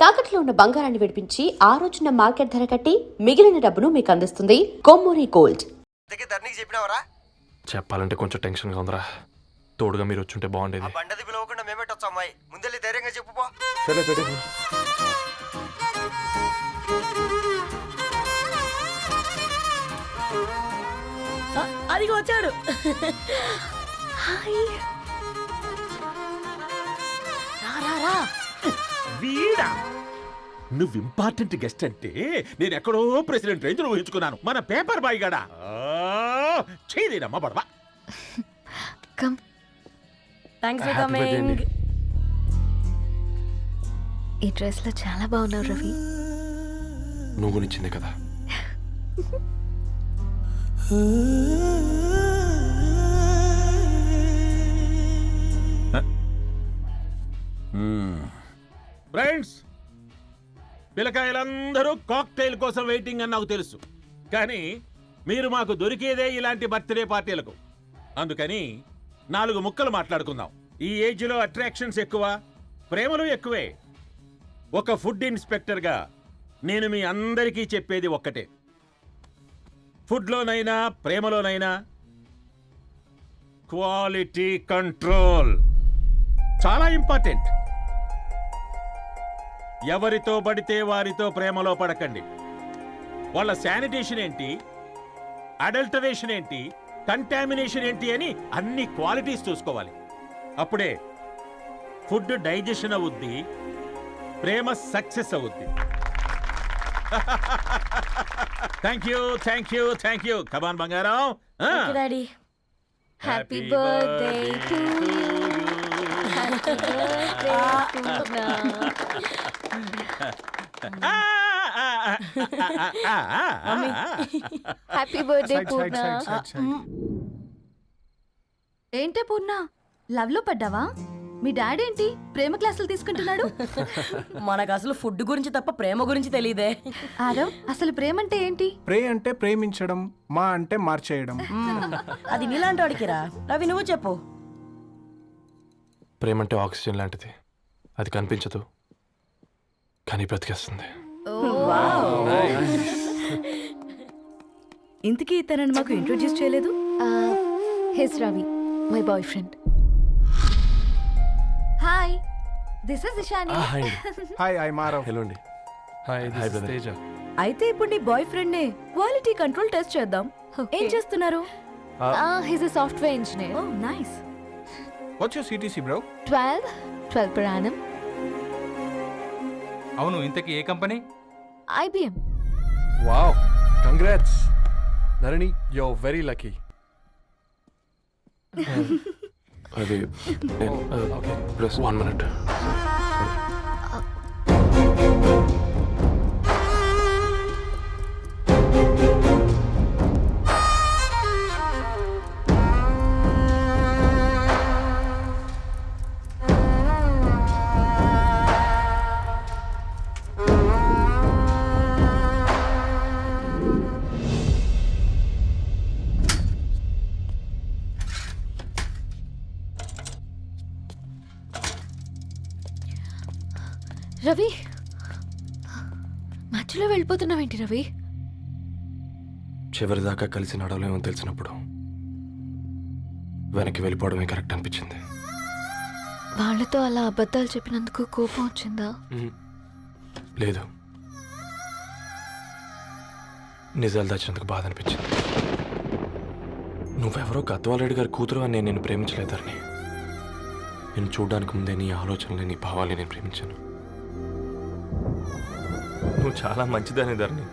తాకట్లో ఉన్న బంగారాన్ని విడిపించి ఆ రోజున మార్కెట్ ధర కట్టి మిగిలిన డబ్బును మీకు అందిస్తుంది కొమ్మూరి గోల్డ్. చెప్పాలంటే కొంచెం టెన్షన్ గా ఉందిరా. తోడుగా మీరు వచ్చుంటే బాగుండేది. బండది పిలవకుండా మేమేటొచ్చా అమ్మాయి, ముందెళ్ళి ధైర్యంగా చెప్పుపో. సరే పెట్టే. అదిగో వచ్చాడు. వీడా నువ్వు ఇంపార్టెంట్ గెస్ట్ అంటే నేను ఎక్కడో ప్రెసిడెంట్ రేంజ్ లో ఊహించుకున్నాను. మన పేపర్ బాయ్ గడా చేయలేదమ్మా బడవా. కమ్. Thanks for coming. ఈ డ్రెస్ లో చాలా బాగున్నావు రవి. నువ్వు గురించిందే కదా. ఫ్రెండ్స్, పిల్లకాయలందరూ కాక్టైల్ కోసం వెయిటింగ్ అని నాకు తెలుసు. కానీ మీరు మాకు దొరికేదే ఇలాంటి బర్త్డే పార్టీలకు. అందుకని 4 ముక్కలు మాట్లాడుకుందాం. ఈ ఏజ్ లో అట్రాక్షన్స్ ఎక్కువ, ప్రేమలు ఎక్కువే. ఒక ఫుడ్ ఇన్స్పెక్టర్గా నేను మీ అందరికీ చెప్పేది ఒక్కటే: ఫుడ్లోనైనా ప్రేమలోనైనా క్వాలిటీ కంట్రోల్ చాలా ఇంపార్టెంట్. ఎవరితో పడితే వారితో ప్రేమలో పడకండి. వాళ్ళ శానిటేషన్ ఏంటి, అడల్టరేషన్ ఏంటి, కంటామినేషన్ ఏంటి అని అన్ని క్వాలిటీస్ చూసుకోవాలి. అప్పుడే ఫుడ్ డైజెషన్ అవుద్ది, ప్రేమ సక్సెస్ అవుద్ది. Thank you, thank you, thank you. Come on బంగారం. Daddy. Happy birthday to you. Happy birthday happy birthday Purna. ఏంటే పూర్ణ, లవ్ లో పడ్డావా? మీ డాడీ ఏంటి ప్రేమ క్లాసులు తీసుకుంటున్నాడు? మనకు అసలు ఫుడ్ గురించి తప్ప ప్రేమ గురించి తెలియదే. ఆరవ్, అసలు ప్రేమ అంటే ఏంటి? ప్రే అంటే ప్రేమించడం, మా అంటే మార్చేయడం. అది నీలాంటి వాడికిరా. రవి నువ్వు చెప్పు. ప్రేమ అంటే ఆక్సిజన్ లాంటిది. అది కనిపించదు కానీ బ్రతికేస్తుంది. ఇంతకీ తనని మాకు ఇంట్రొడ్యూస్ చేయలేదు. He's Ravi, my boyfriend. Hi, this is Ishani. Hi, I Maarav. Hello అండి. Hi brother. తేజ. అయితే ఇప్పుడు నీ బాయ్ ఫ్రెండ్ నే క్వాలిటీ కంట్రోల్ టెస్ట్ చేద్దాం. ఏం చేస్తున్నారు? He's a software engineer. Oh nice. What's your CTC bro? 12 per annum. అవును, ఇంతకీ ఏ కంపెనీ? IBM. Wow, congrats Narani, you are very lucky. అది ఓకే, ప్లస్ 1 minute. రవి, మధ్యలో వెళ్ళిపోతున్నావేంటి రవి? చివరిదాకా కలిసి నడవలేమో తెలిసినప్పుడు వెనక్కి వెళ్ళిపోవడమే కరెక్ట్ అనిపించింది. వాళ్ళతో అలా అబద్ధాలు చెప్పినందుకు కోపం వచ్చిందా? లేదు, నిజాలు దాచినందుకు బాధ అనిపించింది. నువ్వెవరో గద్వాలరెడ్డి గారి కూతురు అని నేను ప్రేమించలేదని. నేను చూడడానికి ముందే నీ ఆలోచనలు, నీ భావాలు నేను ప్రేమించాను. నువ్వు చాలా మంచిదని ధరణి.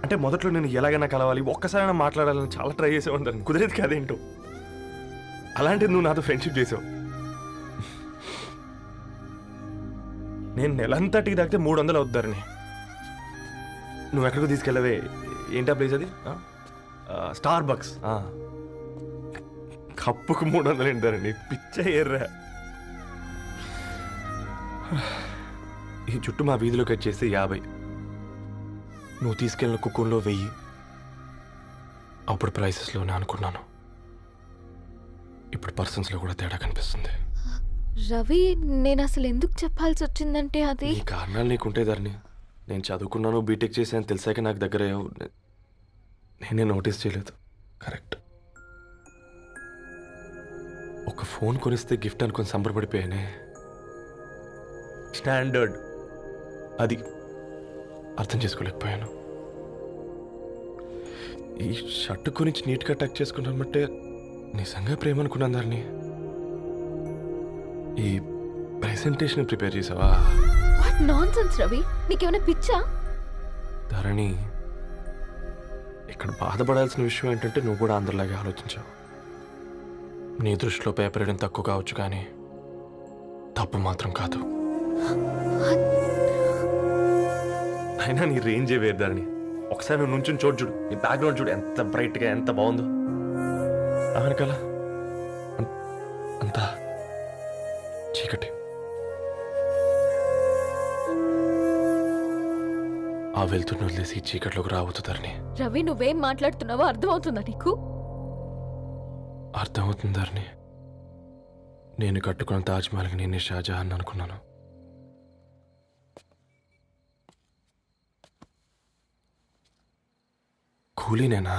అంటే మొదట్లో నేను ఎలాగైనా కలవాలి, ఒక్కసారైనా మాట్లాడాలని చాలా ట్రై చేసేవాడిని ధరణి. కుదిరేది కాదేంటో. అలాంటిది నువ్వు నాతో ఫ్రెండ్షిప్ చేసావు. నేను నెలంతటికి తాగితే 300 అవుతారని. నువ్వు ఎక్కడికి తీసుకెళ్ళవే? ఏంటా ప్లేస్ అది? Star bucks. కప్పుకు 300 ఏంటారండి, పిచ్చ ఎర్రా. ఈ చుట్టూ మా వీధిలో కట్ చేస్తే 50. నువ్వు తీసుకెళ్ళిన కుక్కర్లో 1000. అప్పుడు ప్రైసెస్లోనే అనుకున్నాను. ఇప్పుడు పర్సన్స్లో కూడా తేడా కనిపిస్తుంది. రవి నేను అసలు ఎందుకు చెప్పాల్సి వచ్చిందంటే అది నీ కారణాలు నీకుంటే ధరణి. నేను చదువుకున్నాను, బీటెక్ చేశాను తెలిసాక నాకు దగ్గర అయ్యావు. నేనే నోటీస్ చేయలేదు. కరెక్ట్. ఒక ఫోన్ కొనిస్తే గిఫ్ట్ అనుకొని సంబరపడిపోయానే. స్టాండర్డ్ అది అర్థం చేసుకోలేకపోయాను. ఈ షర్టు గురించి నీట్గా టక్ చేసుకున్నామంటే నిజంగా ప్రేమ అనుకున్నాను దాన్ని. ఈ ప్రెజెంటేషన్ ప్రిపేర్ చేసావా? వాట్ నాన్సెన్స్ రవి, నీకేమైనా పిచ్చా? ధరణి, ఇక్కడ బాధపడాల్సిన విషయం ఏంటంటే నువ్వు కూడా అందరిలాగే ఆలోచించావు. నీ దృష్టిలో పేపర్ వేయడం తక్కువ కావచ్చు కానీ తప్పు మాత్రం కాదు. అయినా నీ రేంజే వేరు ధరణి. ఒకసారి నువ్వు నుంచుని చూడు, నీ బ్యాక్గ్రౌండ్ చూడు ఎంత బ్రైట్గా ఎంత బాగుందో. వెనకాల అంతా చీకటి. ఆ వెళ్తున్న వదిలేసి చీకట్లోకి రాబోతుందని రవి నువ్వేం మాట్లాడుతున్నావో అర్థమవుతుందా నీకు? అర్థమవుతుందని నేను కట్టుకున్న తాజ్మహల్కి నేనే షాజహాన్ అనుకున్నాను. కూలీనేనా?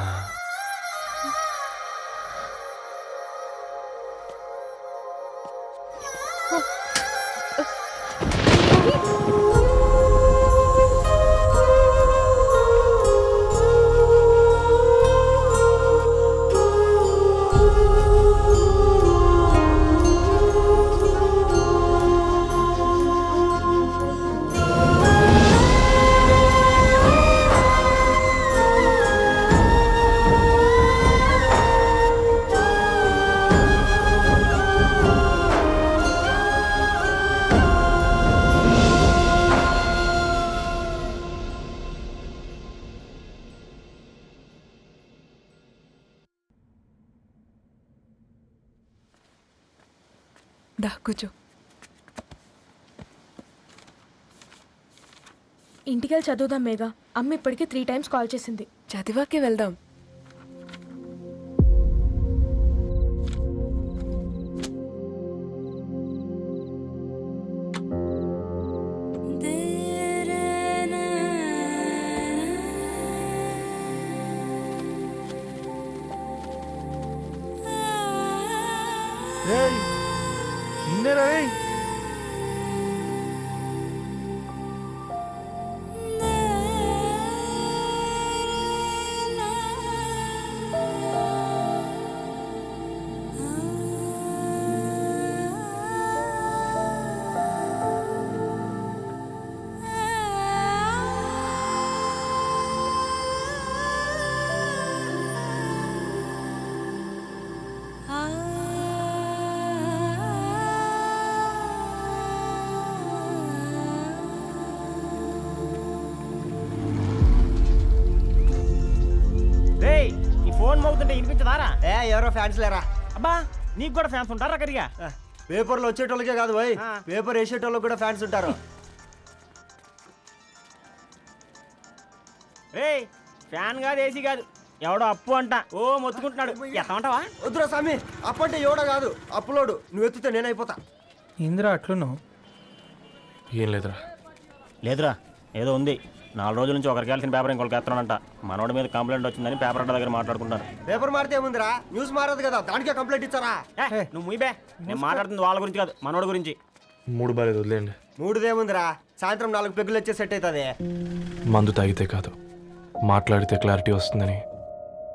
దా కూర్చో. ఇంటికెళ్ళి చదువుదాం మేఘా. అమ్మ ఇప్పటికే 3 times కాల్ చేసింది. చదివాకే వెళ్దాం. ఫోన్ మోగుతుంటే వినిపించదారా? ఎవరో ఫ్యాన్స్ లేరా? అబ్బా నీకు కూడా ఫ్యాన్స్ ఉంటారా కరిగా? పేపర్లో వచ్చేటోళ్ళకే కాదు పోయి, పేపర్ వేసేటోళ్ళకి కూడా ఫ్యాన్స్ ఉంటారు. రే ఫ్యాన్ కాదు, ఏసీ కాదు, ఎవడో అప్పు అంట ఓ మొత్తుకుంటున్నాడు. ఎత్తమంటావా? వద్దురా స్వామి, అప్పు అంటే ఎవడో కాదు, అప్పులోడు. నువ్వు ఎత్తుతే నేనైపోతా. ఇందిరా అట్లున్నావు? ఏం లేదురా. లేదురా, ఏదో ఉంది. 4 రోజుల నుంచి ఒకరికి వెళ్ళిన పేపర్ ఇంకొకరికి ఎత్తనంట. మనోడి మీద కంప్లైంట్ వచ్చిందని పేపర్ అడ్డ దగ్గర మాట్లాడుకుంటారు. పేపర్ మారితే ఏముందిరా, న్యూస్ మారదు కదా, దానికే కంప్లైంట్ ఇచ్చారా? నువ్వు ముయ్యబే, నేను మాట్లాడుతుంది వాళ్ళ గురించి కాదు, మనోడి గురించి. మూడు బాలేదు, వదిలేండి. మూడుదేముందిరా, సాయంత్రం 4 పెగ్గులు వచ్చే సెట్ అవుతుంది. మందు తాగితే కాదు, మాట్లాడితే క్లారిటీ వస్తుందని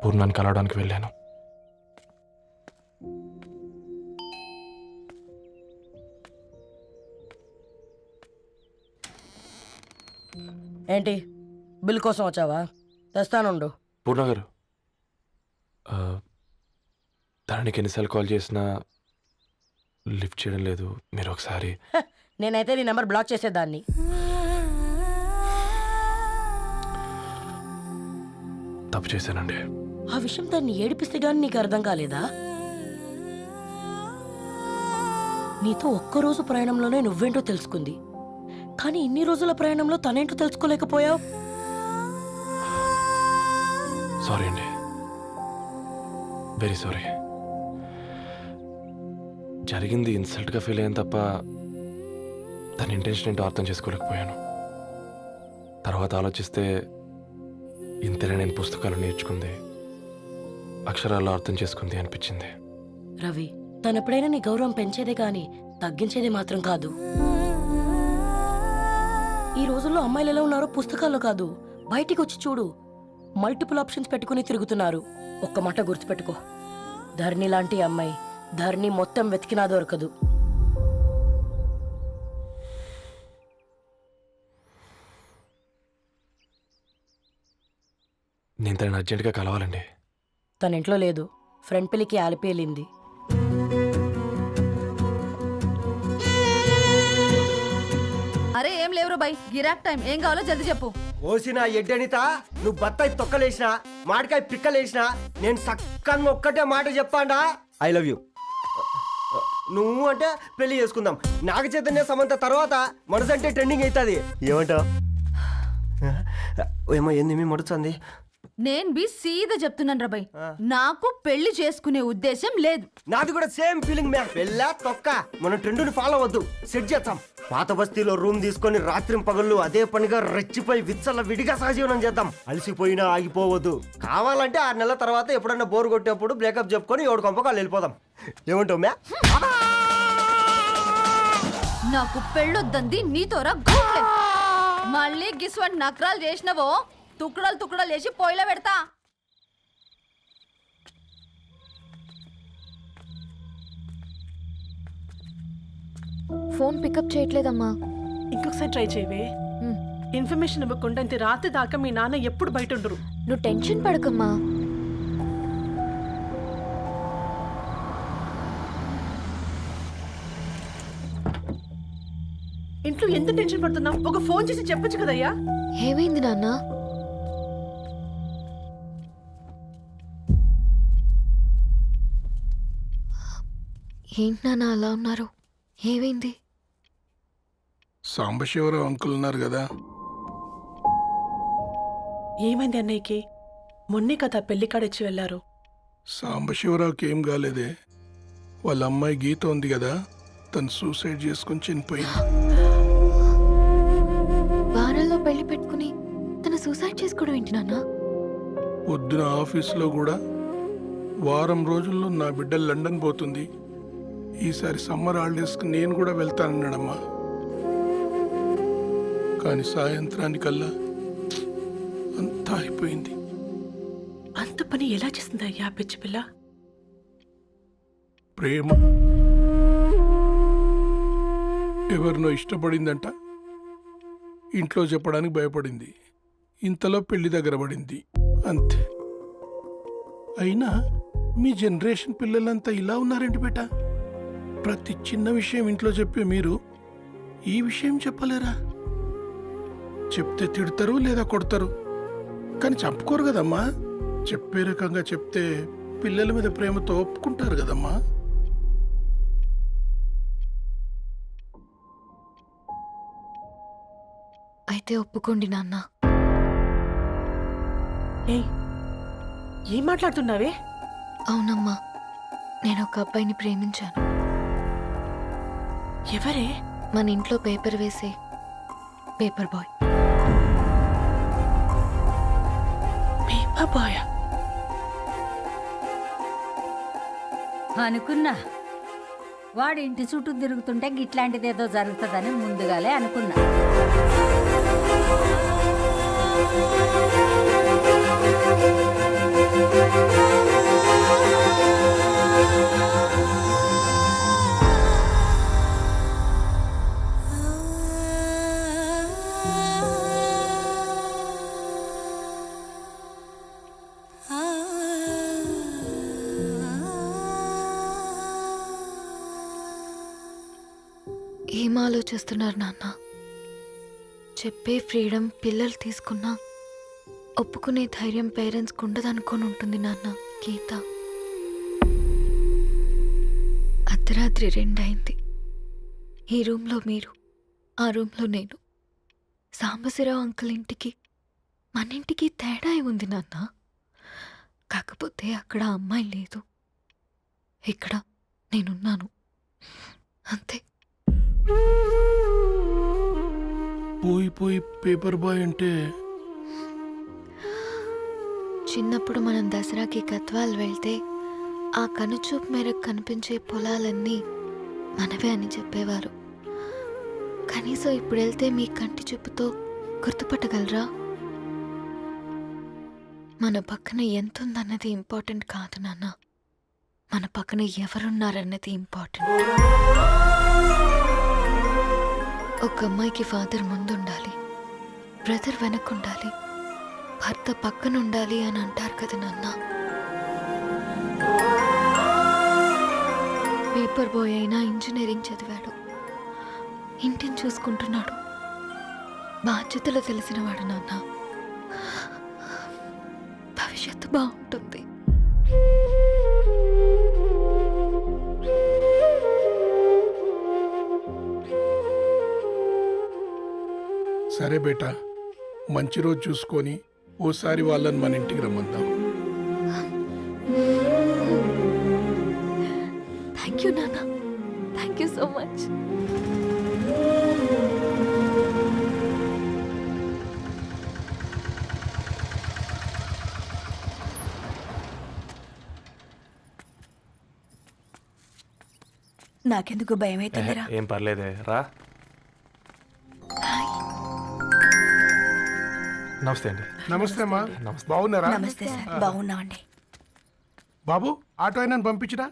పూర్ణాన్ని కలవడానికి వెళ్ళాను. ఏంటి బిల్ కోసం వచ్చావా? తెస్తానుండు. పూర్ణ గారు, దానికి ఎన్నిసార్లు కాల్ చేసినా లిఫ్ట్ చేయడం లేదు. మీరు ఒకసారి. నేనైతే నీ నెంబర్ బ్లాక్ చేసేదాన్ని. తప్పు చేశానండి. ఆ విషయం దాన్ని ఏడిపిస్తే గానీ నీకు అర్థం కాలేదా? నీతో ఒక్కరోజు ప్రయాణంలోనే నువ్వేంటో తెలుసుకుంది, కానీ ఇన్ని రోజుల ప్రయాణంలో తనేంటో తెలుసుకోలేకపోయావు. సారీ అండి, వెరీ సారీ. జరిగింది ఇన్సల్ట్గా ఫీల్ అయ్యాను తప్ప తన ఇంటెన్షన్ ఏంటో అర్థం చేసుకోలేకపోయాను. తర్వాత ఆలోచిస్తే ఇంతనే నేను పుస్తకాలు నేర్చుకుంది, అక్షరాల్లో అర్థం చేసుకుంది అనిపించింది. రవి, తనెప్పుడైనా నీ గౌరవం పెంచేదే కానీ తగ్గించేదే మాత్రం కాదు. ఈ రోజుల్లో అమ్మాయిలు ఎలా ఉన్నారో పుస్తకాల్లో కాదు, బయటికి వచ్చి చూడు. మల్టిపుల్ ఆప్షన్స్ పెట్టుకుని తిరుగుతున్నారు. ఒక్క మాట గుర్తుపెట్టుకో, ధరణి లాంటి అమ్మాయి ధరణి మొత్తం వెతికినా దొరకదు. నేను తనని అర్జెంటుగా కలవాలండి. తన ఇంట్లో లేదు, ఫ్రెండ్ పెళ్లికి ఆలిపేలింది. అరే ఏం లేవురా బై, గిరాక్ టైం. ఏం కావాలో జల్దీ చెప్పు. ఓసిన ఎడ్డనిత, నువ్వు బత్తాయి తొక్కలేసినా మాడికాయ పిక్కలేసినా నేను సక్కగా ఒక్కటే మాట చెప్పాడా, ఐ లవ్ యూ. నువ్వు అంటే పెళ్లి చేసుకుందాం. నాగ చైతన్య సమంత తర్వాత మనసు అంటే ట్రెండింగ్ అవుతుంది. ఏమంటావు? ఏమో ఏంది మడుతుంది. నేను బి సీదా చెప్తున్నాను రాబాయ్, నాకు పెళ్లి చేసుకునే ఉద్దేశం లేదు. నాది కూడా సేమ్ ఫీలింగ్ మ్యామ్. పెళ్ళా తొక్క, మనం ట్రెండ్ని ఫాలో అవద్దు, సెట్ చేద్దాం. పాత బస్తీలో రూమ్ తీసుకొని రాత్రి పగళ్ళు అదే పనిగా రెచ్చిపోయి విచ్చల విడిగా సహజీవనం చేద్దాం. అలసిపోయినా ఆగిపోవద్దు. కావాలంటే 6 నెలల తర్వాత ఎప్పుడన్నా బోర్ కొట్టేప్పుడు బ్రేకప్ చెప్పుకొని ఎవడు కొంపకాలు వెళ్ళిపోదాం. ఏమంటావు మ్యా? నాకు పెళ్ళొద్దంది నీతోరా గూట్లే. మళ్ళీ గిస్వంటి నకరాలు చేసినవో తుక్కడలు తుక్కడలు వేసి పొయ్యిలో పెడతా. ఫోన్ పికప్ చేయట్లేదమ్మా. ఇంకొకసారి ట్రై చేయవే. ఇన్ఫర్మేషన్ ఇవ్వకుండా ఇంత రాత్రి దాకా మీ నాన్న ఎప్పుడు బయట ఉండరు. నువ్వు టెన్షన్ పడకమ్మా. ఇంట్లో ఎంత టెన్షన్ పడుతున్నావు? ఒక ఫోన్ చేసి చెప్పొచ్చు కదయ్యా. ఏమైంది నాన్న? ఏంటి నాన్న అలా ఉన్నారు? ఏమైంది? సాంబశివరావు అంకుల్ ఉన్నారు కదా, ఏమైంది అన్నయ్యకి? మొన్నే కదా పెళ్లి కాడొచ్చి వెళ్ళారు. సాంబశివరావుకి ఏం కాలేదే. వాళ్ళ అమ్మాయి గీత ఉంది కదా, తను సూసైడ్ చేసుకుని చనిపోయింది. వారంలో పెళ్లి పెట్టుకుని తన సూసైడ్ చేసుకోవడం ఏంటి నాన్న? పొద్దున ఆఫీసులో కూడా వారం రోజుల్లో నా బిడ్డ లండన్ పోతుంది, ఈసారి సమ్మర్ హాలిడేస్కి నేను కూడా వెళ్తానన్నాడమ్మా. కానీ సాయంత్రానికల్లా అంతా అయిపోయింది. అంత పని ఎలా చేసింది అయ్యా పిచ్చి పిల్ల? ప్రేమ ఎవరినో ఇష్టపడిందంట, ఇంట్లో చెప్పడానికి భయపడింది. ఇంతలో పెళ్లి దగ్గర పడింది, అంతే. అయినా మీ జనరేషన్ పిల్లలంతా ఇలా ఉన్నారండి బేట. ప్రతి చిన్న విషయం ఇంట్లో చెప్పే మీరు ఈ విషయం చెప్పలేరా? చెప్తే తిడతారు లేదా కొడతారు, కానీ చంపుకోరు కదమ్మా. చెప్పే రకంగా చెప్తే పిల్లల మీద ప్రేమతో ఒప్పుకుంటారు కదమ్మా. అయితే ఒప్పుకోండి నాన్న. ఏం మాట్లాడుతున్నావే? అవునమ్మా, నేను ఒక అబ్బాయిని ప్రేమించాను. ఎవరే? మన ఇంట్లో పేపర్ వేసే పేపర్ బాయ్. పేపర్ బాయ్ అనుకున్నా. వాడి ఇంటి చుట్టూ తిరుగుతుంటే గిట్లాంటిదేదో జరుగుతుందని ముందుగాలే అనుకున్నా. ఏం ఆలోచిస్తున్నారు నాన్న? చెప్పే ఫ్రీడమ్ పిల్లలు తీసుకున్నా ఒప్పుకునే ధైర్యం పేరెంట్స్కి ఉండదనుకొని ఉంటుంది నాన్న. గీత అర్ధరాత్రి 2 అయింది. ఈ రూమ్లో మీరు, ఆ రూమ్లో నేను. సాంబశివరావు అంకుల్ ఇంటికి మన ఇంటికి తేడా ఉంది నాన్న. కాకపోతే అక్కడ అమ్మాయి లేదు, ఇక్కడ నేనున్నాను. అంతే. పోయి పేపర్ బాయ్ అంటే చిన్నప్పుడు మనం దసరాకి గద్వాల్ వెళ్తే ఆ కనుచూపు మేరకు కనిపించే పొలాలన్నీ మనవే అని చెప్పేవారు. కనీసం ఇప్పుడు వెళ్తే మీ కంటి చూపుతో గుర్తుపట్టగలరా? మన పక్కన ఎంత ఉందన్నది ఇంపార్టెంట్ కాదు నాన్న, మన పక్కన ఎవరున్నారన్నది ఇంపార్టెంట్. ఒక అమ్మాయికి ఫాదర్ ముందుండాలి, బ్రదర్ వెనకుండాలి, భర్త పక్కన ఉండాలి అని అంటారు కదా నాన్న. పేపర్ బాయ్ అయినా ఇంజనీరింగ్ చదివాడు, ఇంటిని చూసుకుంటున్నాడు, బాధ్యతలు తెలిసినవాడు నాన్న. భవిష్యత్తు బాగుంటుంది. సరే బేటా, మంచి రోజు చూసుకొని ఓసారి వాళ్ళని మన ఇంటికి రమ్మందాం. థ్యాంక్ యూ నాన్న, థ్యాంక్ యూ సో మచ్. నాకెందుకు భయం అవుతుందిరా. ఏం పర్లేదే, రా. నమస్తే అండి. నమస్తే అమ్మా, నమస్తే. బాగున్నారా? నమస్తే సార్, బాగున్నామండి. బాబు, ఆటో అయినా పంపించరా?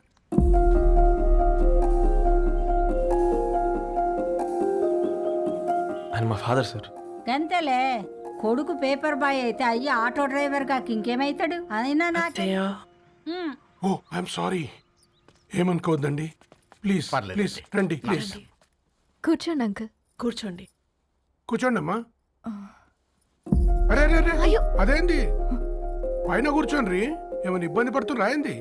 ఆయన మా ఫాదర్ సార్. గంతేలే, కొడుకు పేపర్ బాయ్ అయితే అయ్యి ఆటో డ్రైవర్ కాక ఇంకేమైతాడు? అయినా నాకు అత్తయ్య ఓ ఐఎమ్ సారీ, ఏమనుకోవద్దండి. ప్లీజ్ ప్లీజ్ రండి, ప్లీజ్ కూర్చోండి అంకుల్. కూర్చోండి. కూర్చోండి అమ్మా. అరే అరే అరే, అదేంది పైన కూర్చోండి, ఏమైనా ఇబ్బంది పడుతున్నా ఏంది?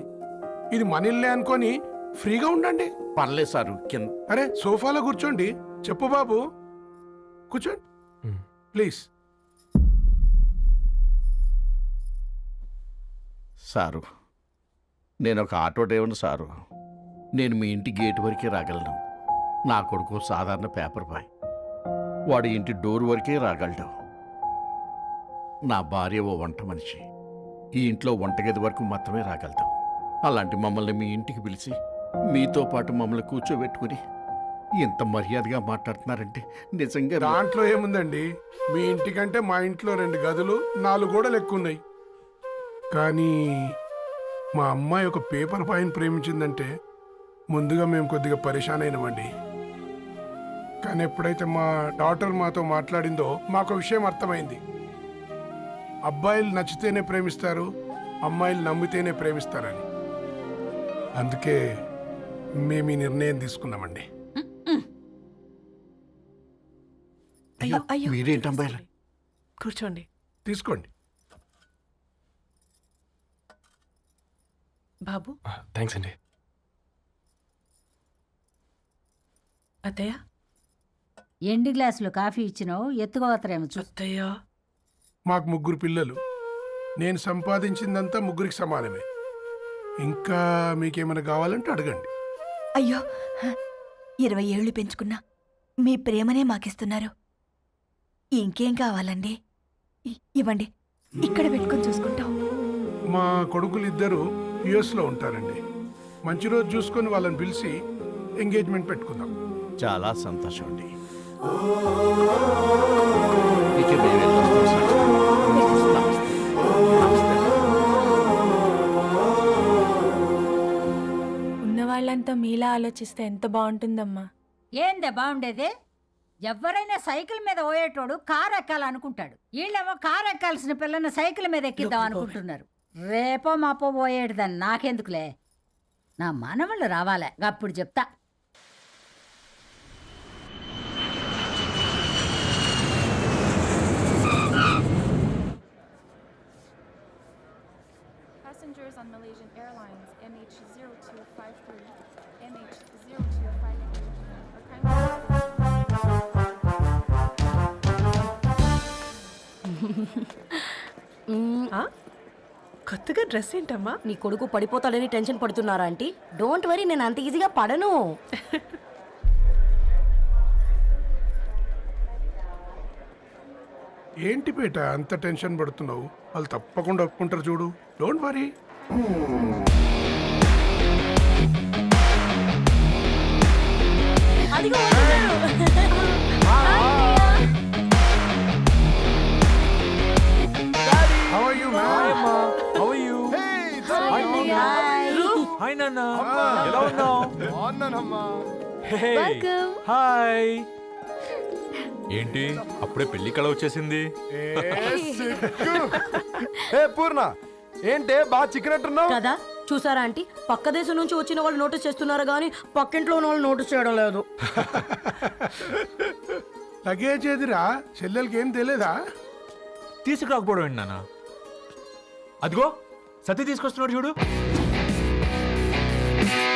ఇది మన ఇల్లే అనుకొని ఫ్రీగా ఉండండి. పర్లేదు సారు, కింద. అరే సోఫాలో కూర్చోండి. చెప్పు బాబు, కూర్చోండి ప్లీజ్. సారు, నేను ఒక ఆటో డ్రైవర్ని సారు. నేను మీ ఇంటి గేట్ వరకే రాగలను. నా కొడుకు సాధారణ పేపర్ బాయ్, వాడి ఇంటి డోర్ వరకే రాగలడు. నా భార్య ఓ వంట మనిషి, ఈ ఇంట్లో వంటగది వరకు మాత్రమే రాగలదు. అలాంటి మమ్మల్ని మీ ఇంటికి పిలిచి మీతో పాటు మమ్మల్ని కూర్చోబెట్టుకుని ఎంత మర్యాదగా మాట్లాడుతున్నారంటే నిజంగా దాంట్లో ఏముందండి, మీ ఇంటికంటే మా ఇంట్లో 2 గదులు 4 గోడలు ఎక్కువ ఉన్నాయి. కానీ మా అమ్మాయి ఒక పేపర్ బాయ్ని ప్రేమించిందంటే ముందుగా మేము కొద్దిగా పరేషాన్ అయినామండి. కానీ ఎప్పుడైతే మా డాటర్ మాతో మాట్లాడిందో మాకు విషయం అర్థమైంది. అబ్బాయిలు నచ్చితేనే ప్రేమిస్తారు, అమ్మాయిలు నమ్మితేనే ప్రేమిస్తారని. అందుకే మేము ఈ నిర్ణయం తీసుకున్నామండి. అయ్యో అయ్యో, మీరేంటి అమ్మాయిలు? కూర్చోండి. తీసుకోండి. బాబు. థ్యాంక్స్ అండి. అత్తయ్య. ఎండి గ్లాసులో కాఫీ ఇచ్చినావు, ఎత్తుకోవతరేమో చూ. అత్తయ్య. మాకు 3 పిల్లలు, నేను సంపాదించిందంతా 3కి సమానమే. ఇంకా మీకేమైనా కావాలంటే అడగండి. అయ్యో 20 ఏళ్ళు పెంచుకున్నా మీ ప్రేమనే మాకిస్తున్నారు. ఇంకేం కావాలండి? ఇవ్వండి, ఇక్కడ పెట్టుకొని చూసుకుంటాం. మా కొడుకులు 2 యుఎస్లో ఉంటారండి. మంచి రోజు చూసుకొని వాళ్ళని పిలిచి ఎంగేజ్మెంట్ పెట్టుకుందాం. చాలా సంతోషం అండి. ఇక మేమే వస్తాం సార్. నమస్తే. ఉన్న వాళ్ళంతా మీలా ఆలోచిస్తే ఎంత బాగుంటుందమ్మా. ఏందే బాగుండేది? ఎవరైనా సైకిల్ మీద పోయేటోడు కారు ఎక్కాలనుకుంటాడు. వీళ్ళేమో కారు ఎక్కాల్సిన పిల్లని సైకిల్ మీద ఎక్కిద్దాం అనుకుంటున్నారు. రేపో మాపో పోయేటిదని నాకెందుకులే, నా మనవళ్ళు రావాలే, అప్పుడు చెప్తా. Passengers on Malaysian Airlines MH0253, MH0253 are kindly... కొత్తగా డ్రెస్ ఏంటమ్మా? నీ కొడుకు పడిపోతాడని టెన్షన్ పడుతున్నారా ఆంటీ? డోంట్ వరీ, నేను అంత ఈజీగా పడను. ఏంటి పేట అంత టెన్షన్ పడుతున్నావు? వాళ్ళు తప్పకుండా ఒప్పుకుంటారు చూడు. Don't worry. అదిగో వస్తున్నారు. How are you, man? Hi నాన్న, ఎలా ఉన్నావు? హాయ్. ఏంటి అప్పుడే పెళ్లి కళ వచ్చేసింది? పూర్ణ ఏంటే బాగా చిక్కినట్టున్నావు? కదా చూసారా ఆంటీ, పక్క దేశం నుంచి వచ్చిన వాళ్ళు నోటీస్ చేస్తున్నారు కానీ పక్కింట్లో ఉన్న వాళ్ళు నోటీస్ చేయడం లేదు. లగేజ్ ఏదిరా? చెల్లెలకి ఏం తెలియదా? తీసుకురాకపోవడం ఏంటి నాన్న? అదిగో సతీ తీసుకొస్తున్నాడు చూడు.